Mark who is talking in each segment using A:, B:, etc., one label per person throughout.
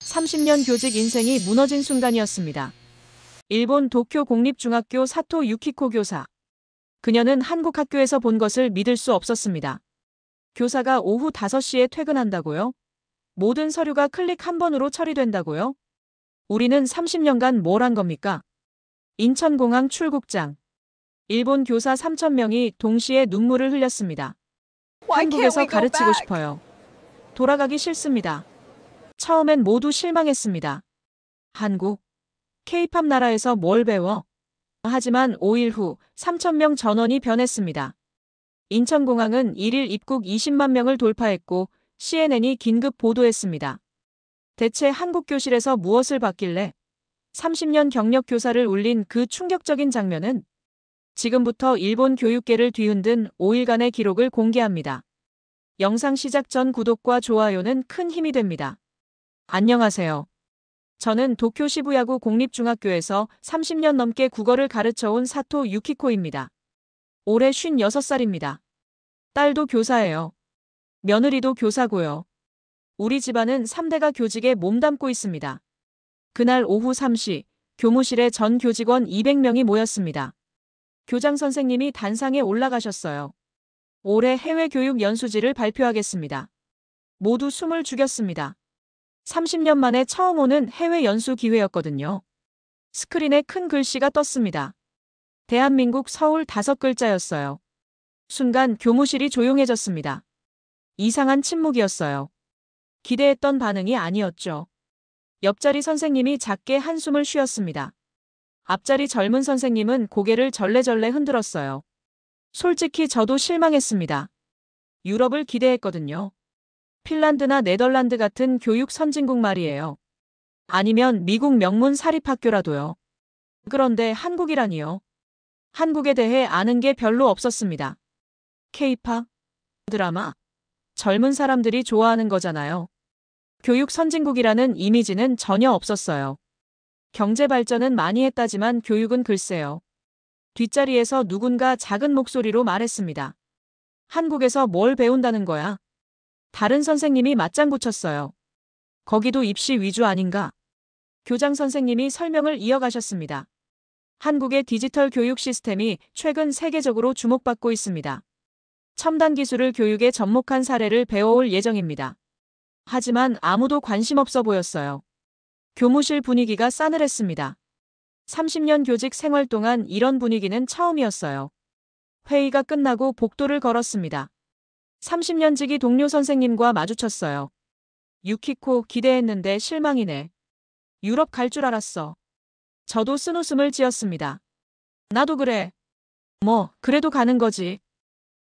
A: 30년 교직 인생이 무너진 순간이었습니다. 일본 도쿄 공립중학교 사토 유키코 교사. 그녀는 한국 학교에서 본 것을 믿을 수 없었습니다. 교사가 오후 5시에 퇴근한다고요? 모든 서류가 클릭 한 번으로 처리된다고요? 우리는 30년간 뭘 한 겁니까? 인천공항 출국장. 일본 교사 3,000명이 동시에 눈물을 흘렸습니다.
B: Why can't
A: 한국에서
B: we go
A: 가르치고
B: back?
A: 싶어요. 돌아가기 싫습니다. 처음엔 모두 실망했습니다. 한국, K-팝 나라에서 뭘 배워? 하지만 5일 후 3,000명 전원이 변했습니다. 인천공항은 1일 입국 20만 명을 돌파했고 CNN이 긴급 보도했습니다. 대체 한국 교실에서 무엇을 봤길래 30년 경력 교사를 울린 그 충격적인 장면은 지금부터 일본 교육계를 뒤흔든 5일간의 기록을 공개합니다. 영상 시작 전 구독과 좋아요는 큰 힘이 됩니다. 안녕하세요. 저는 도쿄 시부야구 공립중학교에서 30년 넘게 국어를 가르쳐온 사토 유키코입니다. 올해 56살입니다. 딸도 교사예요. 며느리도 교사고요. 우리 집안은 3대가 교직에 몸담고 있습니다. 그날 오후 3시 교무실에 전 교직원 200명이 모였습니다. 교장 선생님이 단상에 올라가셨어요. 올해 해외 교육 연수지를 발표하겠습니다. 모두 숨을 죽였습니다. 30년 만에 처음 오는 해외 연수 기회였거든요. 스크린에 큰 글씨가 떴습니다. 대한민국 서울 5글자였어요. 순간 교무실이 조용해졌습니다. 이상한 침묵이었어요. 기대했던 반응이 아니었죠. 옆자리 선생님이 작게 한숨을 쉬었습니다. 앞자리 젊은 선생님은 고개를 절레절레 흔들었어요. 솔직히 저도 실망했습니다. 유럽을 기대했거든요. 핀란드나 네덜란드 같은 교육 선진국 말이에요. 아니면 미국 명문 사립학교라도요. 그런데 한국이라니요. 한국에 대해 아는 게 별로 없었습니다. K-팝, 드라마, 젊은 사람들이 좋아하는 거잖아요. 교육 선진국이라는 이미지는 전혀 없었어요. 경제 발전은 많이 했다지만 교육은 글쎄요. 뒷자리에서 누군가 작은 목소리로 말했습니다. 한국에서 뭘 배운다는 거야? 다른 선생님이 맞장구 쳤어요. 거기도 입시 위주 아닌가? 교장 선생님이 설명을 이어가셨습니다. 한국의 디지털 교육 시스템이 최근 세계적으로 주목받고 있습니다. 첨단 기술을 교육에 접목한 사례를 배워올 예정입니다. 하지만 아무도 관심 없어 보였어요. 교무실 분위기가 싸늘했습니다. 30년 교직 생활 동안 이런 분위기는 처음이었어요. 회의가 끝나고 복도를 걸었습니다. 30년 지기 동료 선생님과 마주쳤어요. 유키코 기대했는데 실망이네. 유럽 갈 줄 알았어. 저도 쓴웃음을 지었습니다. 나도 그래. 뭐, 그래도 가는 거지.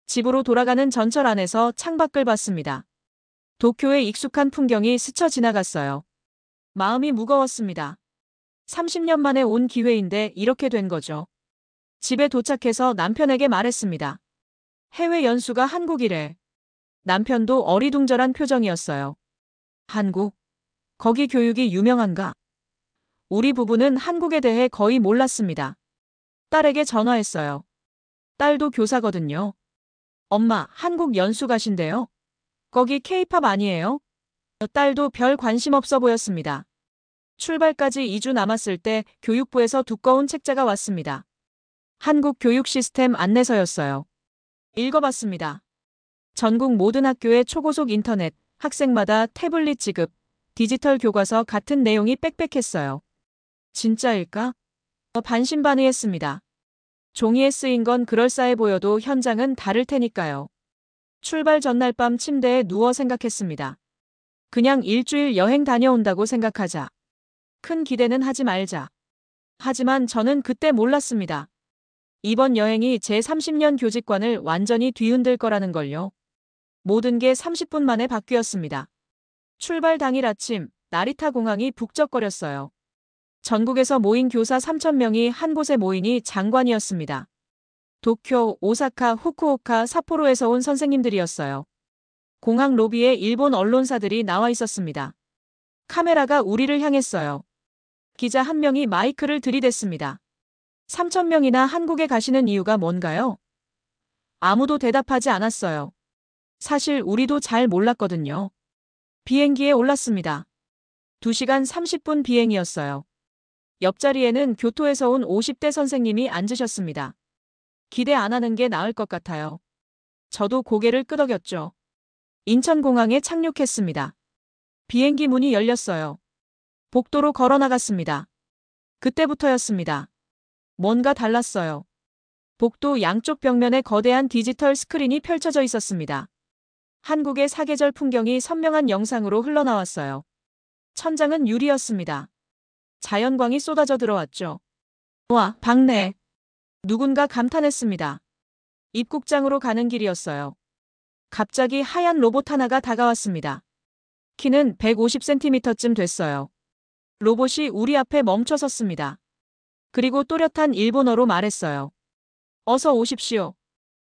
A: 집으로 돌아가는 전철 안에서 창밖을 봤습니다. 도쿄의 익숙한 풍경이 스쳐 지나갔어요. 마음이 무거웠습니다. 30년 만에 온 기회인데 이렇게 된 거죠. 집에 도착해서 남편에게 말했습니다. 해외 연수가 한국이래. 남편도 어리둥절한 표정이었어요. 한국? 거기 교육이 유명한가? 우리 부부는 한국에 대해 거의 몰랐습니다. 딸에게 전화했어요. 딸도 교사거든요. 엄마, 한국 연수 가신대요? 거기 K-팝 아니에요? 딸도 별 관심 없어 보였습니다. 출발까지 2주 남았을 때 교육부에서 두꺼운 책자가 왔습니다. 한국 교육 시스템 안내서였어요. 읽어봤습니다. 전국 모든 학교의 초고속 인터넷, 학생마다 태블릿 지급, 디지털 교과서 같은 내용이 빽빽했어요. 진짜일까? 반신반의했습니다. 종이에 쓰인 건 그럴싸해 보여도 현장은 다를 테니까요. 출발 전날 밤 침대에 누워 생각했습니다. 그냥 일주일 여행 다녀온다고 생각하자. 큰 기대는 하지 말자. 하지만 저는 그때 몰랐습니다. 이번 여행이 제 30년 교직관을 완전히 뒤흔들 거라는 걸요. 모든 게 30분 만에 바뀌었습니다. 출발 당일 아침, 나리타 공항이 북적거렸어요. 전국에서 모인 교사 3,000명이 한 곳에 모이니 장관이었습니다. 도쿄, 오사카, 후쿠오카, 삿포로에서 온 선생님들이었어요. 공항 로비에 일본 언론사들이 나와 있었습니다. 카메라가 우리를 향했어요. 기자 한 명이 마이크를 들이댔습니다. 3,000명이나 한국에 가시는 이유가 뭔가요? 아무도 대답하지 않았어요. 사실 우리도 잘 몰랐거든요. 비행기에 올랐습니다. 2시간 30분 비행이었어요. 옆자리에는 교토에서 온 50대 선생님이 앉으셨습니다. 기대 안 하는 게 나을 것 같아요. 저도 고개를 끄덕였죠. 인천공항에 착륙했습니다. 비행기 문이 열렸어요. 복도로 걸어 나갔습니다. 그때부터였습니다. 뭔가 달랐어요. 복도 양쪽 벽면에 거대한 디지털 스크린이 펼쳐져 있었습니다. 한국의 사계절 풍경이 선명한 영상으로 흘러나왔어요. 천장은 유리였습니다. 자연광이 쏟아져 들어왔죠. 와, 박내. 누군가 감탄했습니다. 입국장으로 가는 길이었어요. 갑자기 하얀 로봇 하나가 다가왔습니다. 키는 150cm쯤 됐어요. 로봇이 우리 앞에 멈춰 섰습니다. 그리고 또렷한 일본어로 말했어요. 어서 오십시오.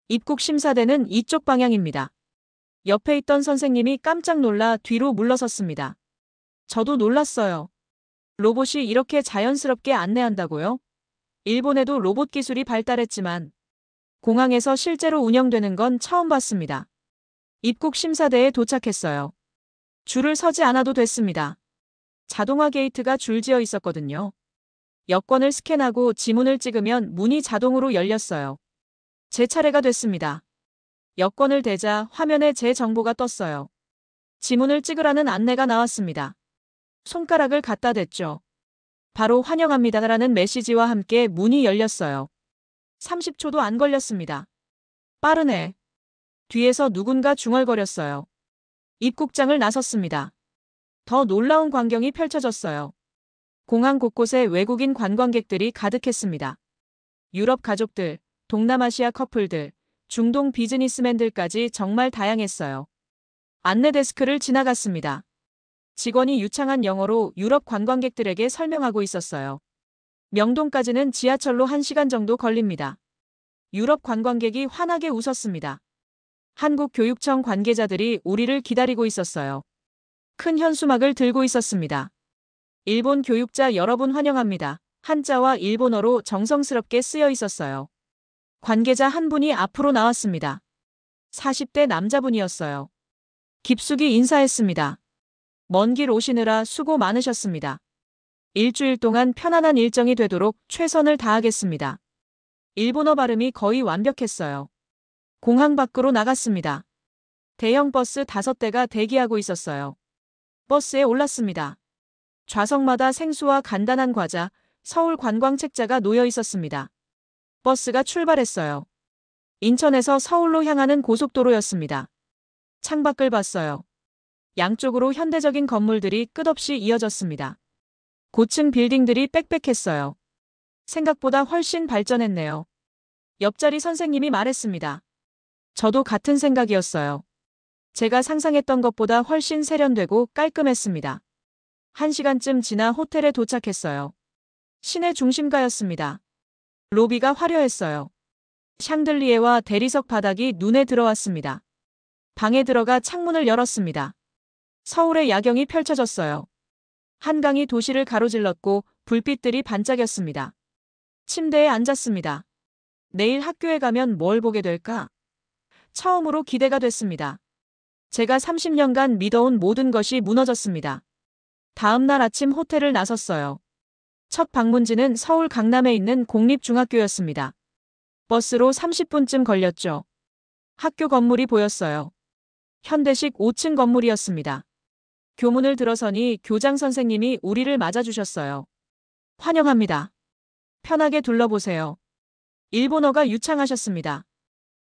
A: 입국 심사대는 이쪽 방향입니다. 옆에 있던 선생님이 깜짝 놀라 뒤로 물러섰습니다. 저도 놀랐어요. 로봇이 이렇게 자연스럽게 안내한다고요? 일본에도 로봇 기술이 발달했지만 공항에서 실제로 운영되는 건 처음 봤습니다. 입국 심사대에 도착했어요. 줄을 서지 않아도 됐습니다. 자동화 게이트가 줄지어 있었거든요. 여권을 스캔하고 지문을 찍으면 문이 자동으로 열렸어요. 제 차례가 됐습니다. 여권을 대자 화면에 제 정보가 떴어요. 지문을 찍으라는 안내가 나왔습니다. 손가락을 갖다 댔죠. 바로 환영합니다라는 메시지와 함께 문이 열렸어요. 30초도 안 걸렸습니다. 빠르네. 뒤에서 누군가 중얼거렸어요. 입국장을 나섰습니다. 더 놀라운 광경이 펼쳐졌어요. 공항 곳곳에 외국인 관광객들이 가득했습니다. 유럽 가족들, 동남아시아 커플들, 중동 비즈니스맨들까지 정말 다양했어요. 안내 데스크를 지나갔습니다. 직원이 유창한 영어로 유럽 관광객들에게 설명하고 있었어요. 명동까지는 지하철로 1시간 정도 걸립니다. 유럽 관광객이 환하게 웃었습니다. 한국 교육청 관계자들이 우리를 기다리고 있었어요. 큰 현수막을 들고 있었습니다. 일본 교육자 여러분 환영합니다. 한자와 일본어로 정성스럽게 쓰여 있었어요. 관계자 한 분이 앞으로 나왔습니다. 40대 남자분이었어요. 깊숙이 인사했습니다. 먼 길 오시느라 수고 많으셨습니다. 일주일 동안 편안한 일정이 되도록 최선을 다하겠습니다. 일본어 발음이 거의 완벽했어요. 공항 밖으로 나갔습니다. 대형 버스 5대가 대기하고 있었어요. 버스에 올랐습니다. 좌석마다 생수와 간단한 과자, 서울 관광 책자가 놓여 있었습니다. 버스가 출발했어요. 인천에서 서울로 향하는 고속도로였습니다. 창밖을 봤어요. 양쪽으로 현대적인 건물들이 끝없이 이어졌습니다. 고층 빌딩들이 빽빽했어요. 생각보다 훨씬 발전했네요. 옆자리 선생님이 말했습니다. 저도 같은 생각이었어요. 제가 상상했던 것보다 훨씬 세련되고 깔끔했습니다. 1시간쯤 지나 호텔에 도착했어요. 시내 중심가였습니다. 로비가 화려했어요. 샹들리에와 대리석 바닥이 눈에 들어왔습니다. 방에 들어가 창문을 열었습니다. 서울의 야경이 펼쳐졌어요. 한강이 도시를 가로질렀고 불빛들이 반짝였습니다. 침대에 앉았습니다. 내일 학교에 가면 뭘 보게 될까? 처음으로 기대가 됐습니다. 제가 30년간 믿어온 모든 것이 무너졌습니다. 다음 날 아침 호텔을 나섰어요. 첫 방문지는 서울 강남에 있는 공립중학교였습니다. 버스로 30분쯤 걸렸죠. 학교 건물이 보였어요. 현대식 5층 건물이었습니다. 교문을 들어서니 교장 선생님이 우리를 맞아주셨어요. 환영합니다. 편하게 둘러보세요. 일본어가 유창하셨습니다.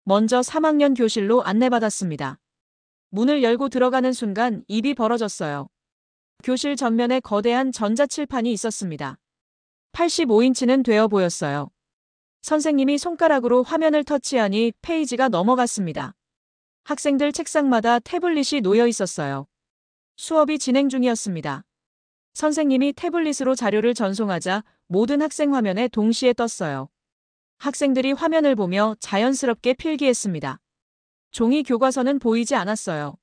A: 먼저 3학년 교실로 안내받았습니다. 문을 열고 들어가는 순간 입이 벌어졌어요. 교실 전면에 거대한 전자칠판이 있었습니다. 85인치는 되어 보였어요. 선생님이 손가락으로 화면을 터치하니 페이지가 넘어갔습니다. 학생들 책상마다 태블릿이 놓여 있었어요. 수업이 진행 중이었습니다. 선생님이 태블릿으로 자료를 전송하자 모든 학생 화면에 동시에 떴어요. 학생들이 화면을 보며 자연스럽게 필기했습니다. 종이 교과서는 보이지 않았어요.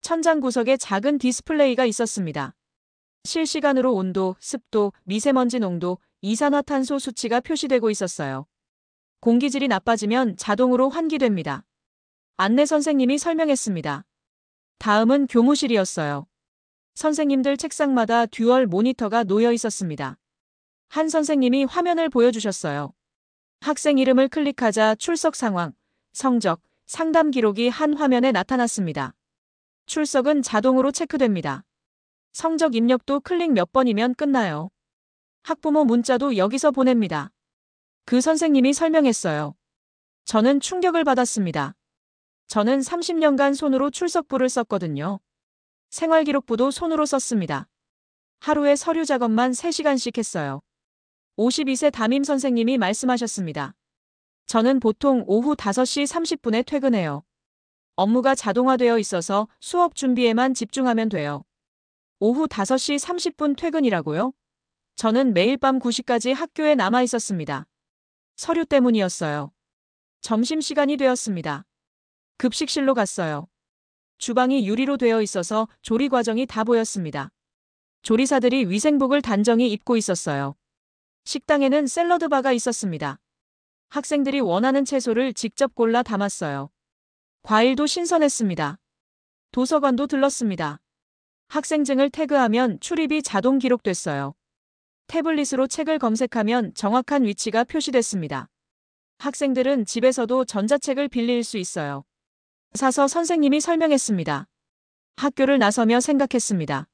A: 천장 구석에 작은 디스플레이가 있었습니다. 실시간으로 온도, 습도, 미세먼지 농도, 이산화탄소 수치가 표시되고 있었어요. 공기질이 나빠지면 자동으로 환기됩니다. 안내 선생님이 설명했습니다. 다음은 교무실이었어요. 선생님들 책상마다 듀얼 모니터가 놓여 있었습니다. 한 선생님이 화면을 보여주셨어요. 학생 이름을 클릭하자 출석 상황, 성적, 상담 기록이 한 화면에 나타났습니다. 출석은 자동으로 체크됩니다. 성적 입력도 클릭 몇 번이면 끝나요. 학부모 문자도 여기서 보냅니다. 그 선생님이 설명했어요. 저는 충격을 받았습니다. 저는 30년간 손으로 출석부를 썼거든요. 생활기록부도 손으로 썼습니다. 하루에 서류 작업만 3시간씩 했어요. 52세 담임 선생님이 말씀하셨습니다. 저는 보통 오후 5시 30분에 퇴근해요. 업무가 자동화되어 있어서 수업 준비에만 집중하면 돼요. 오후 5시 30분 퇴근이라고요? 저는 매일 밤 9시까지 학교에 남아 있었습니다. 서류 때문이었어요. 점심시간이 되었습니다. 급식실로 갔어요. 주방이 유리로 되어 있어서 조리 과정이 다 보였습니다. 조리사들이 위생복을 단정히 입고 있었어요. 식당에는 샐러드바가 있었습니다. 학생들이 원하는 채소를 직접 골라 담았어요. 과일도 신선했습니다. 도서관도 들렀습니다. 학생증을 태그하면 출입이 자동 기록됐어요. 태블릿으로 책을 검색하면 정확한 위치가 표시됐습니다. 학생들은 집에서도 전자책을 빌릴 수 있어요. 사서 선생님이 설명했습니다. 학교를 나서며 생각했습니다.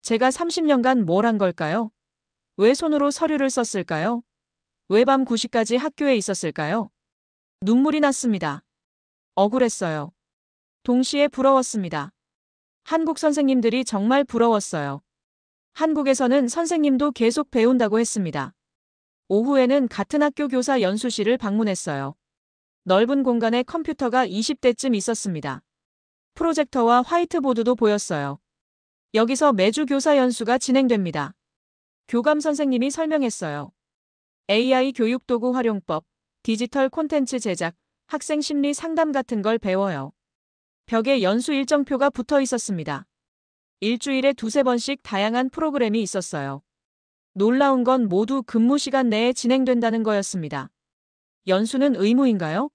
A: 제가 30년간 뭘 한 걸까요? 왜 손으로 서류를 썼을까요? 왜 밤 9시까지 학교에 있었을까요? 눈물이 났습니다. 억울했어요. 동시에 부러웠습니다. 한국 선생님들이 정말 부러웠어요. 한국에서는 선생님도 계속 배운다고 했습니다. 오후에는 같은 학교 교사 연수실을 방문했어요. 넓은 공간에 컴퓨터가 20대쯤 있었습니다. 프로젝터와 화이트보드도 보였어요. 여기서 매주 교사 연수가 진행됩니다. 교감 선생님이 설명했어요. AI 교육도구 활용법, 디지털 콘텐츠 제작, 학생 심리 상담 같은 걸 배워요. 벽에 연수 일정표가 붙어 있었습니다. 일주일에 2~3번씩 다양한 프로그램이 있었어요. 놀라운 건 모두 근무 시간 내에 진행된다는 거였습니다. 연수는 의무인가요?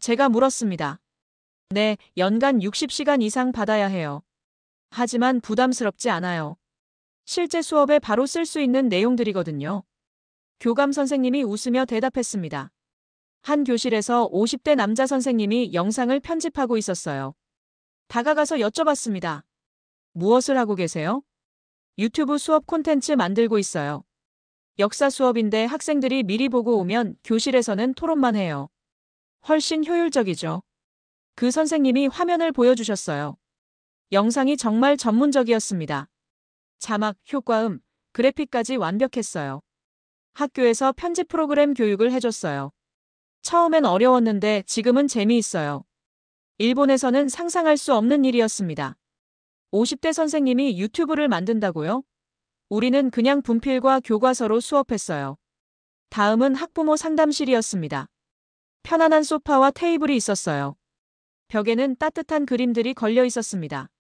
A: 제가 물었습니다. 네, 연간 60시간 이상 받아야 해요. 하지만 부담스럽지 않아요. 실제 수업에 바로 쓸 수 있는 내용들이거든요. 교감 선생님이 웃으며 대답했습니다. 한 교실에서 50대 남자 선생님이 영상을 편집하고 있었어요. 다가가서 여쭤봤습니다. 무엇을 하고 계세요? 유튜브 수업 콘텐츠 만들고 있어요. 역사 수업인데 학생들이 미리 보고 오면 교실에서는 토론만 해요. 훨씬 효율적이죠. 그 선생님이 화면을 보여주셨어요. 영상이 정말 전문적이었습니다. 자막, 효과음, 그래픽까지 완벽했어요. 학교에서 편집 프로그램 교육을 해줬어요. 처음엔 어려웠는데 지금은 재미있어요. 일본에서는 상상할 수 없는 일이었습니다. 50대 선생님이 유튜브를 만든다고요? 우리는 그냥 분필과 교과서로 수업했어요. 다음은 학부모 상담실이었습니다. 편안한 소파와 테이블이 있었어요. 벽에는 따뜻한 그림들이 걸려 있었습니다.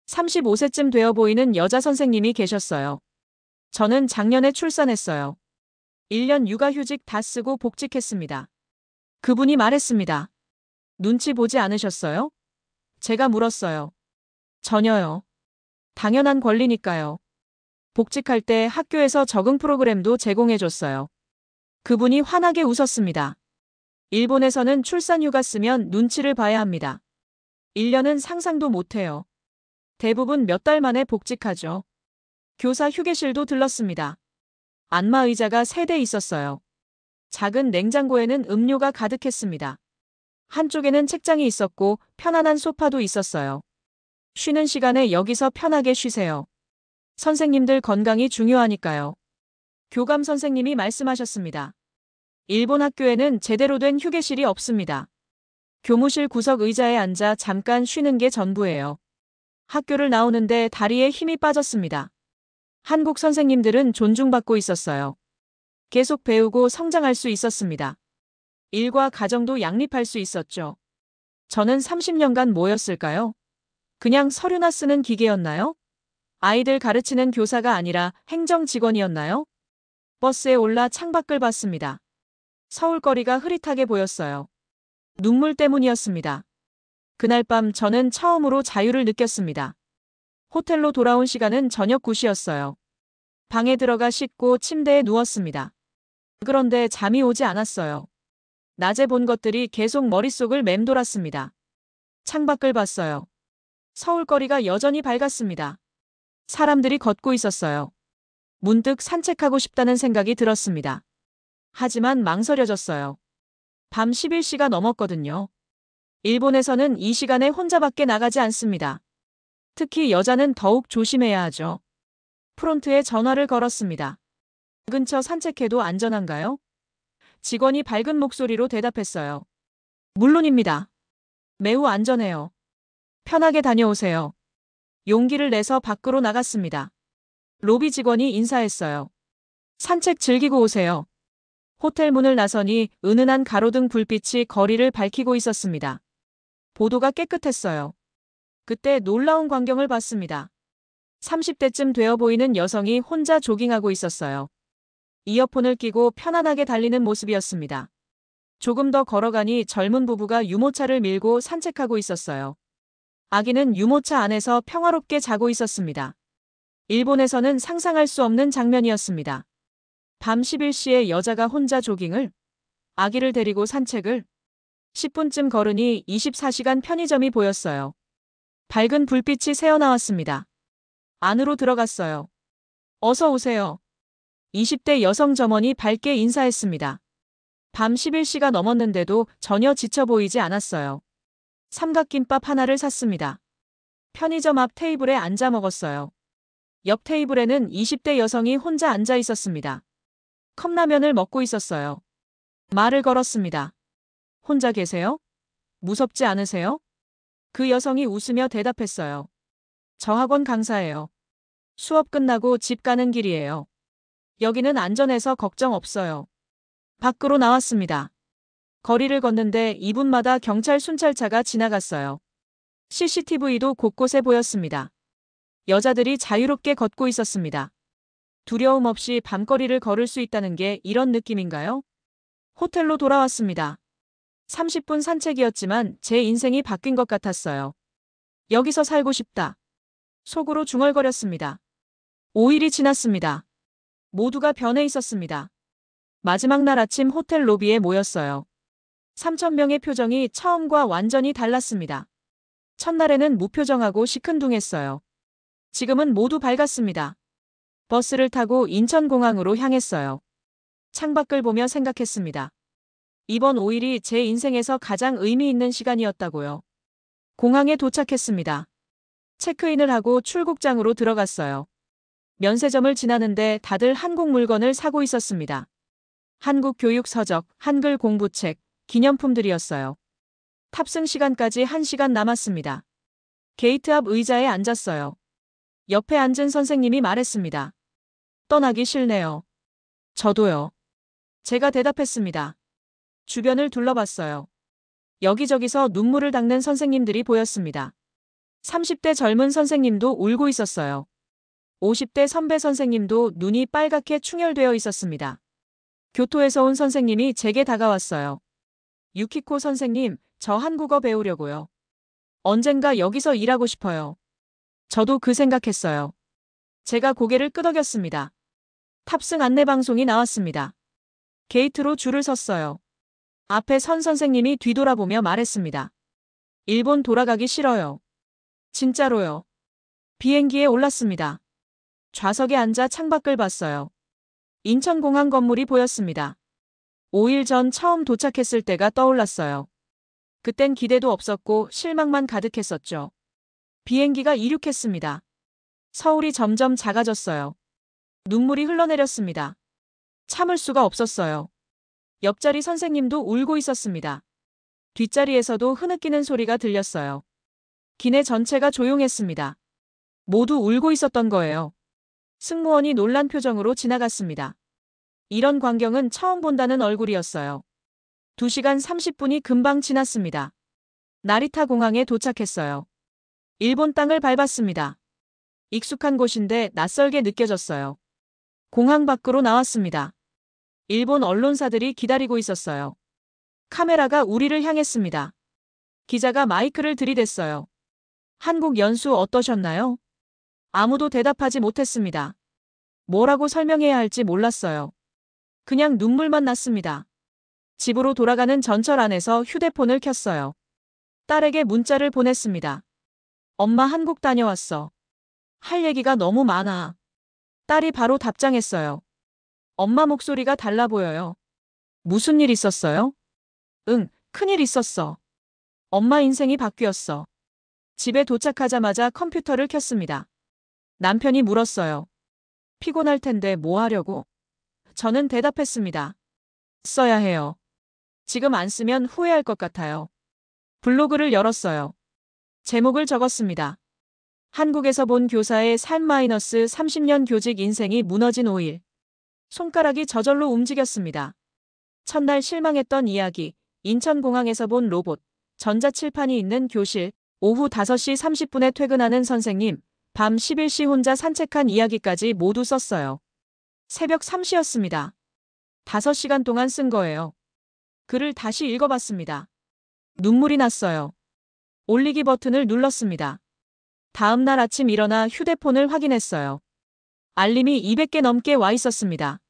A: 35세쯤 되어 보이는 여자 선생님이 계셨어요. 저는 작년에 출산했어요. 1년 육아휴직 다 쓰고 복직했습니다. 그분이 말했습니다. 눈치 보지 않으셨어요? 제가 물었어요. 전혀요. 당연한 권리니까요. 복직할 때 학교에서 적응 프로그램도 제공해줬어요. 그분이 환하게 웃었습니다. 일본에서는 출산휴가 쓰면 눈치를 봐야 합니다. 1년은 상상도 못해요. 대부분 몇 달 만에 복직하죠. 교사 휴게실도 들렀습니다. 안마의자가 3대 있었어요. 작은 냉장고에는 음료가 가득했습니다. 한쪽에는 책장이 있었고 편안한 소파도 있었어요. 쉬는 시간에 여기서 편하게 쉬세요. 선생님들 건강이 중요하니까요. 교감 선생님이 말씀하셨습니다. 일본 학교에는 제대로 된 휴게실이 없습니다. 교무실 구석 의자에 앉아 잠깐 쉬는 게 전부예요. 학교를 나오는데 다리에 힘이 빠졌습니다. 한국 선생님들은 존중받고 있었어요. 계속 배우고 성장할 수 있었습니다. 일과 가정도 양립할 수 있었죠. 저는 30년간 뭐였을까요? 그냥 서류나 쓰는 기계였나요? 아이들 가르치는 교사가 아니라 행정 직원이었나요? 버스에 올라 창밖을 봤습니다. 서울거리가 흐릿하게 보였어요. 눈물 때문이었습니다. 그날 밤 저는 처음으로 자유를 느꼈습니다. 호텔로 돌아온 시간은 저녁 9시였어요. 방에 들어가 씻고 침대에 누웠습니다. 그런데 잠이 오지 않았어요. 낮에 본 것들이 계속 머릿속을 맴돌았습니다. 창밖을 봤어요. 서울거리가 여전히 밝았습니다. 사람들이 걷고 있었어요. 문득 산책하고 싶다는 생각이 들었습니다. 하지만 망설여졌어요. 밤 11시가 넘었거든요. 일본에서는 이 시간에 혼자밖에 나가지 않습니다. 특히 여자는 더욱 조심해야 하죠. 프론트에 전화를 걸었습니다. 근처 산책해도 안전한가요? 직원이 밝은 목소리로 대답했어요. 물론입니다. 매우 안전해요. 편하게 다녀오세요. 용기를 내서 밖으로 나갔습니다. 로비 직원이 인사했어요. 산책 즐기고 오세요. 호텔 문을 나서니 은은한 가로등 불빛이 거리를 밝히고 있었습니다. 보도가 깨끗했어요. 그때 놀라운 광경을 봤습니다. 30대쯤 되어 보이는 여성이 혼자 조깅하고 있었어요. 이어폰을 끼고 편안하게 달리는 모습이었습니다. 조금 더 걸어가니 젊은 부부가 유모차를 밀고 산책하고 있었어요. 아기는 유모차 안에서 평화롭게 자고 있었습니다. 일본에서는 상상할 수 없는 장면이었습니다. 밤 11시에 여자가 혼자 조깅을, 아기를 데리고 산책을, 10분쯤 걸으니 24시간 편의점이 보였어요. 밝은 불빛이 새어나왔습니다. 안으로 들어갔어요. 어서 오세요. 20대 여성 점원이 밝게 인사했습니다. 밤 11시가 넘었는데도 전혀 지쳐 보이지 않았어요. 삼각김밥 하나를 샀습니다. 편의점 앞 테이블에 앉아 먹었어요. 옆 테이블에는 20대 여성이 혼자 앉아 있었습니다. 컵라면을 먹고 있었어요. 말을 걸었습니다. 혼자 계세요? 무섭지 않으세요? 그 여성이 웃으며 대답했어요. 저 학원 강사예요. 수업 끝나고 집 가는 길이에요. 여기는 안전해서 걱정 없어요. 밖으로 나왔습니다. 거리를 걷는데 2분마다 경찰 순찰차가 지나갔어요. CCTV도 곳곳에 보였습니다. 여자들이 자유롭게 걷고 있었습니다. 두려움 없이 밤거리를 걸을 수 있다는 게 이런 느낌인가요? 호텔로 돌아왔습니다. 30분 산책이었지만 제 인생이 바뀐 것 같았어요. 여기서 살고 싶다. 속으로 중얼거렸습니다. 5일이 지났습니다. 모두가 변해 있었습니다. 마지막 날 아침 호텔 로비에 모였어요. 3,000명의 표정이 처음과 완전히 달랐습니다. 첫날에는 무표정하고 시큰둥했어요. 지금은 모두 밝았습니다. 버스를 타고 인천공항으로 향했어요. 창밖을 보며 생각했습니다. 이번 5일이 제 인생에서 가장 의미 있는 시간이었다고요. 공항에 도착했습니다. 체크인을 하고 출국장으로 들어갔어요. 면세점을 지나는데 다들 한국 물건을 사고 있었습니다. 한국 교육 서적, 한글 공부책, 기념품들이었어요. 탑승 시간까지 1시간 남았습니다. 게이트 앞 의자에 앉았어요. 옆에 앉은 선생님이 말했습니다. 떠나기 싫네요. 저도요. 제가 대답했습니다. 주변을 둘러봤어요. 여기저기서 눈물을 닦는 선생님들이 보였습니다. 30대 젊은 선생님도 울고 있었어요. 50대 선배 선생님도 눈이 빨갛게 충혈되어 있었습니다. 교토에서 온 선생님이 제게 다가왔어요. 유키코 선생님, 저 한국어 배우려고요. 언젠가 여기서 일하고 싶어요. 저도 그 생각했어요. 제가 고개를 끄덕였습니다. 탑승 안내 방송이 나왔습니다. 게이트로 줄을 섰어요. 앞에 선 선생님이 뒤돌아보며 말했습니다. 일본 돌아가기 싫어요. 진짜로요. 비행기에 올랐습니다. 좌석에 앉아 창밖을 봤어요. 인천공항 건물이 보였습니다. 5일 전 처음 도착했을 때가 떠올랐어요. 그땐 기대도 없었고 실망만 가득했었죠. 비행기가 이륙했습니다. 서울이 점점 작아졌어요. 눈물이 흘러내렸습니다. 참을 수가 없었어요. 옆자리 선생님도 울고 있었습니다. 뒷자리에서도 흐느끼는 소리가 들렸어요. 기내 전체가 조용했습니다. 모두 울고 있었던 거예요. 승무원이 놀란 표정으로 지나갔습니다. 이런 광경은 처음 본다는 얼굴이었어요. 2시간 30분이 금방 지났습니다. 나리타 공항에 도착했어요. 일본 땅을 밟았습니다. 익숙한 곳인데 낯설게 느껴졌어요. 공항 밖으로 나왔습니다. 일본 언론사들이 기다리고 있었어요. 카메라가 우리를 향했습니다. 기자가 마이크를 들이댔어요. 한국 연수 어떠셨나요? 아무도 대답하지 못했습니다. 뭐라고 설명해야 할지 몰랐어요. 그냥 눈물만 났습니다. 집으로 돌아가는 전철 안에서 휴대폰을 켰어요. 딸에게 문자를 보냈습니다. 엄마 한국 다녀왔어. 할 얘기가 너무 많아. 딸이 바로 답장했어요. 엄마 목소리가 달라 보여요. 무슨 일 있었어요? 응, 큰일 있었어. 엄마 인생이 바뀌었어. 집에 도착하자마자 컴퓨터를 켰습니다. 남편이 물었어요. 피곤할 텐데 뭐 하려고? 저는 대답했습니다. 써야 해요. 지금 안 쓰면 후회할 것 같아요. 블로그를 열었어요. 제목을 적었습니다. 한국에서 본 교사의 삶 -30년 교직 인생이 무너진 5일. 손가락이 저절로 움직였습니다. 첫날 실망했던 이야기, 인천공항에서 본 로봇, 전자칠판이 있는 교실, 오후 5시 30분에 퇴근하는 선생님, 밤 11시 혼자 산책한 이야기까지 모두 썼어요. 새벽 3시였습니다. 5시간 동안 쓴 거예요. 글을 다시 읽어봤습니다. 눈물이 났어요. 올리기 버튼을 눌렀습니다. 다음 날 아침 일어나 휴대폰을 확인했어요. 알림이 200개 넘게 와 있었습니다.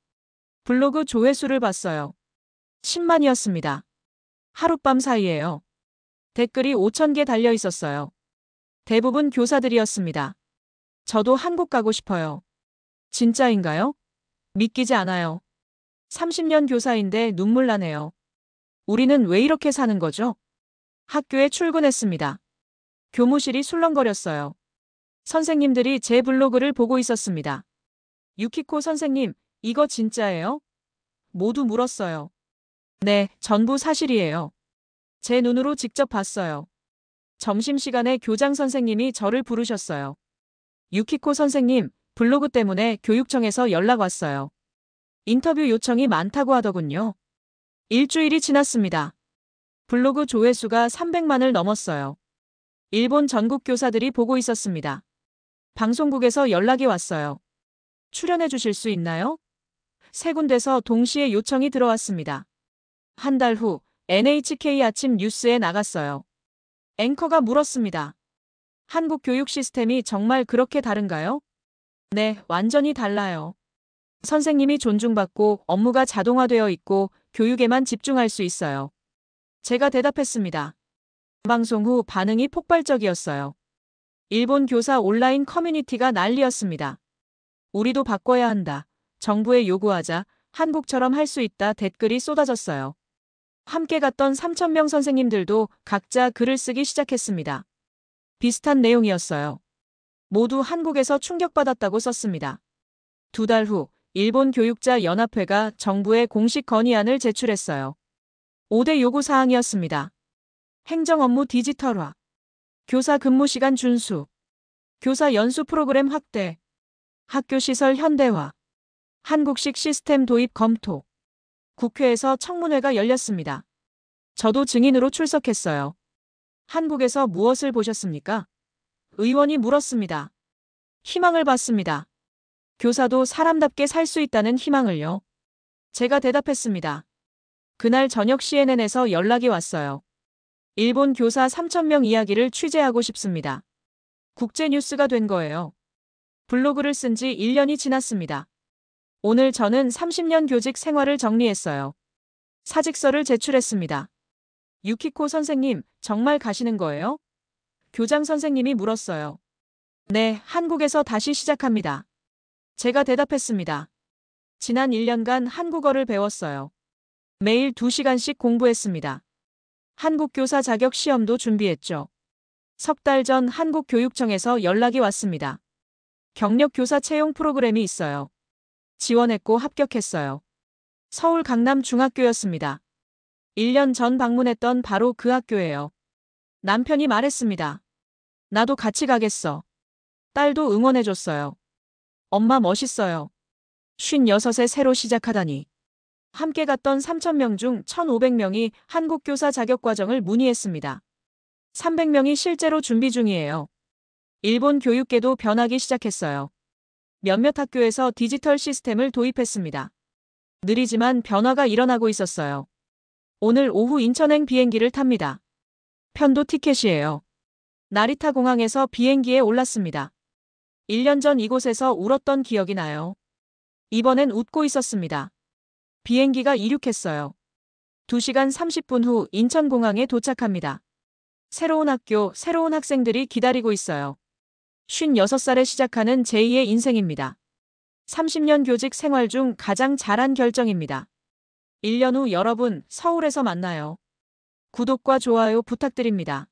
A: 블로그 조회수를 봤어요. 10만이었습니다. 하룻밤 사이에요. 댓글이 5,000개 달려 있었어요. 대부분 교사들이었습니다. 저도 한국 가고 싶어요. 진짜인가요? 믿기지 않아요. 30년 교사인데 눈물 나네요. 우리는 왜 이렇게 사는 거죠? 학교에 출근했습니다. 교무실이 술렁거렸어요. 선생님들이 제 블로그를 보고 있었습니다. 유키코 선생님, 이거 진짜예요? 모두 물었어요. 네, 전부 사실이에요. 제 눈으로 직접 봤어요. 점심시간에 교장 선생님이 저를 부르셨어요. 유키코 선생님, 블로그 때문에 교육청에서 연락 왔어요. 인터뷰 요청이 많다고 하더군요. 일주일이 지났습니다. 블로그 조회수가 300만을 넘었어요. 일본 전국 교사들이 보고 있었습니다. 방송국에서 연락이 왔어요. 출연해 주실 수 있나요? 세 군데서 동시에 요청이 들어왔습니다. 한 달 후 NHK 아침 뉴스에 나갔어요. 앵커가 물었습니다. 한국 교육 시스템이 정말 그렇게 다른가요? 네, 완전히 달라요. 선생님이 존중받고 업무가 자동화되어 있고 교육에만 집중할 수 있어요. 제가 대답했습니다. 방송 후 반응이 폭발적이었어요. 일본 교사 온라인 커뮤니티가 난리였습니다. 우리도 바꿔야 한다. 정부에 요구하자. 한국처럼 할 수 있다. 댓글이 쏟아졌어요. 함께 갔던 3,000명 선생님들도 각자 글을 쓰기 시작했습니다. 비슷한 내용이었어요. 모두 한국에서 충격받았다고 썼습니다. 2달 후 일본 교육자 연합회가 정부에 공식 건의안을 제출했어요. 5대 요구 사항이었습니다. 행정 업무 디지털화, 교사 근무 시간 준수, 교사 연수 프로그램 확대, 학교 시설 현대화, 한국식 시스템 도입 검토. 국회에서 청문회가 열렸습니다. 저도 증인으로 출석했어요. 한국에서 무엇을 보셨습니까? 의원이 물었습니다. 희망을 봤습니다. 교사도 사람답게 살 수 있다는 희망을요. 제가 대답했습니다. 그날 저녁 CNN에서 연락이 왔어요. 일본 교사 3,000명 이야기를 취재하고 싶습니다. 국제뉴스가 된 거예요. 블로그를 쓴 지 1년이 지났습니다. 오늘 저는 30년 교직 생활을 정리했어요. 사직서를 제출했습니다. 유키코 선생님, 정말 가시는 거예요? 교장 선생님이 물었어요. 네, 한국에서 다시 시작합니다. 제가 대답했습니다. 지난 1년간 한국어를 배웠어요. 매일 2시간씩 공부했습니다. 한국 교사 자격 시험도 준비했죠. 석 달 전 한국교육청에서 연락이 왔습니다. 경력 교사 채용 프로그램이 있어요. 지원했고 합격했어요. 서울 강남 중학교였습니다. 1년 전 방문했던 바로 그 학교예요. 남편이 말했습니다. 나도 같이 가겠어. 딸도 응원해줬어요. 엄마 멋있어요. 56에 새로 시작하다니. 함께 갔던 3,000명 중 1,500명이 한국교사 자격과정을 문의했습니다. 300명이 실제로 준비 중이에요. 일본 교육계도 변하기 시작했어요. 몇몇 학교에서 디지털 시스템을 도입했습니다. 느리지만 변화가 일어나고 있었어요. 오늘 오후 인천행 비행기를 탑니다. 편도 티켓이에요. 나리타 공항에서 비행기에 올랐습니다. 1년 전 이곳에서 울었던 기억이 나요. 이번엔 웃고 있었습니다. 비행기가 이륙했어요. 2시간 30분 후 인천공항에 도착합니다. 새로운 학교, 새로운 학생들이 기다리고 있어요. 56살에 시작하는 제2의 인생입니다. 30년 교직 생활 중 가장 잘한 결정입니다. 1년 후 여러분 서울에서 만나요. 구독과 좋아요 부탁드립니다.